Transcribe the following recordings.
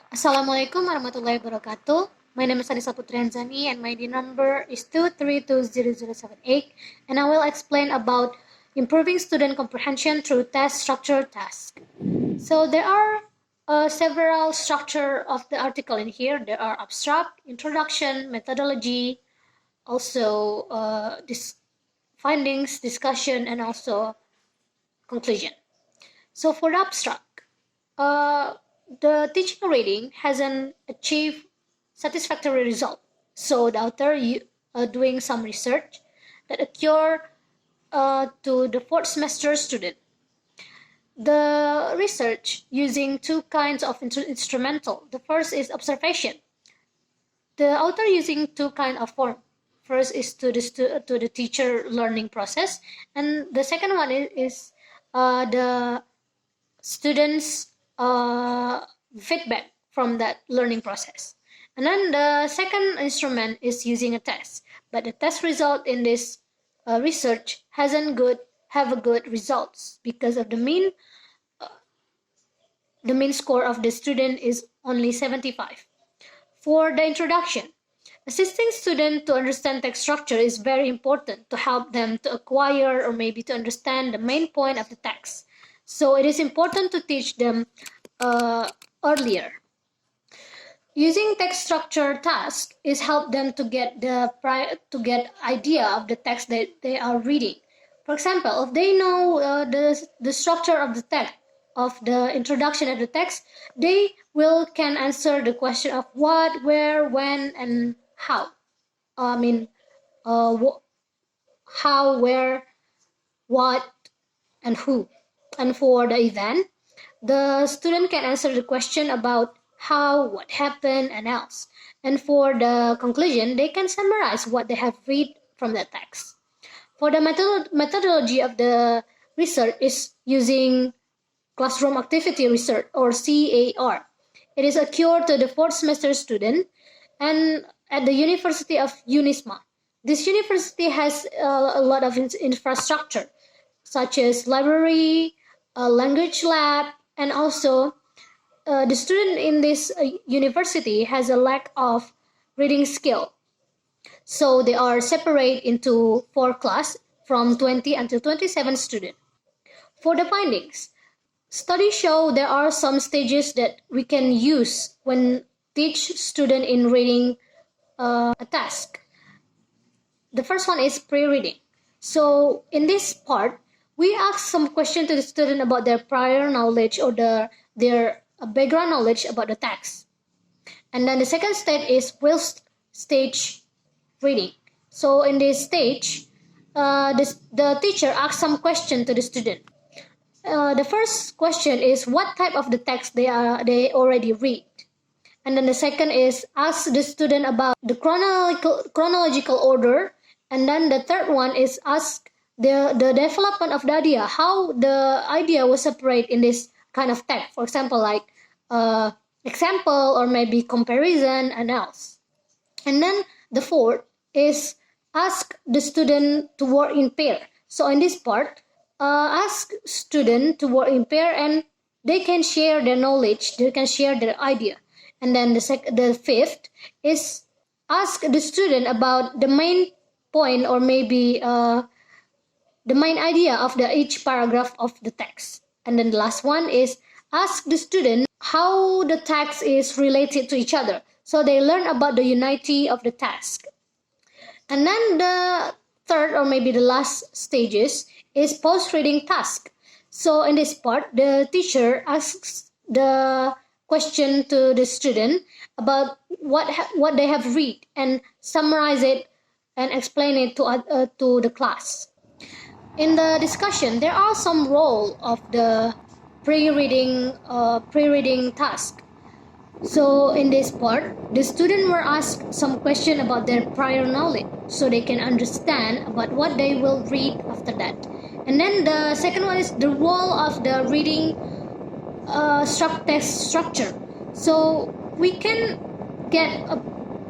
Assalamualaikum warahmatullahi wabarakatuh. My name is Anisa Putri Anzani and my D number is 2320078, and I will explain about improving student comprehension through test structure task. So there are several structure of the article in here. There are abstract, introduction, methodology, also findings, discussion, and also conclusion. So for the abstract, uh, the teaching reading hasn't achieved satisfactory result. So the author doing some research that occur to the fourth semester student. The research using two kinds of instrumental. The first is observation. The author using two kind of form. First is to the teacher learning process, and the second one is the students feedback from that learning process. And then the second instrument is using a test, but the test result in this research hasn't have a good results because of the mean score of the student is only 75. For the introduction, assisting students to understand text structure is very important to help them to acquire or maybe to understand the main point of the text. So it is important to teach them earlier. Using text structure task is help them to get idea of the text that they are reading. For example, if they know the structure of the text of the introduction of the text, they will can answer the question of what, where, when, and how. I mean, how, where, what, and who. And for the event, the student can answer the question about how, what happened, and else. And for the conclusion, they can summarize what they have read from the text. For the methodology of the research is using classroom activity research or CAR. It is occurred to the fourth semester student and at the University of Unisma. This university has a lot of infrastructure such as library, a language lab, and also the student in this university has a lack of reading skill. So they are separate into 4 class from 20 until 27 students. For the findings, studies show there are some stages that we can use when teach student in reading a task. The first one is pre-reading. So in this part, we ask some question to the student about their prior knowledge or their background knowledge about the text. And then the second stage is will stage reading. So in this stage, the teacher asks some question to the student. The first question is what type of the text they already read. And then the second is ask the student about the chronological order. And then the third one is ask the development of the idea, how the idea was separate in this kind of text. For example, like example or maybe comparison and else. And then the fourth is ask the student to work in pair. So in this part, ask student to work in pair and they can share their knowledge, they can share their idea. And then the fifth is ask the student about the main point or maybe the main idea of each paragraph of the text. And then the last one is ask the student how the text is related to each other. So they learn about the unity of the text. And then the third or maybe the last stages is post-reading task. So in this part, the teacher asks the question to the student about what they have read and summarize it and explain it to the class. In the discussion, there are some role of the pre-reading task. So in this part, the student were asked some question about their prior knowledge so they can understand about what they will read after that. And then the second one is the role of the reading text structure. So we can get an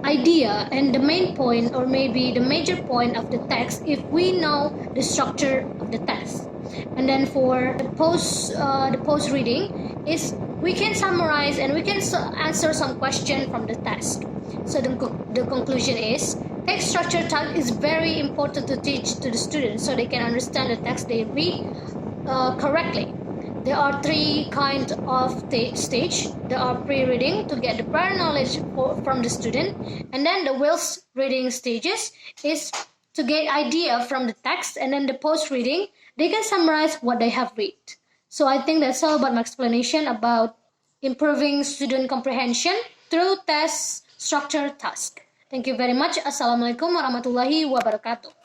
idea and the main point or maybe the major point of the text if we know the structure of the text. And then for the post reading is we can summarize and we can answer some question from the task. So the conclusion is text structure task is very important to teach to the students so they can understand the text they read correctly. There are three kinds of stage. There are pre-reading to get the prior knowledge from the student, and then the whilst reading stages is to get idea from the text, and then the post-reading they can summarize what they have read. So I think that's all about my explanation about improving student comprehension through test structure task. Thank you very much. Assalamualaikum warahmatullahi wabarakatuh.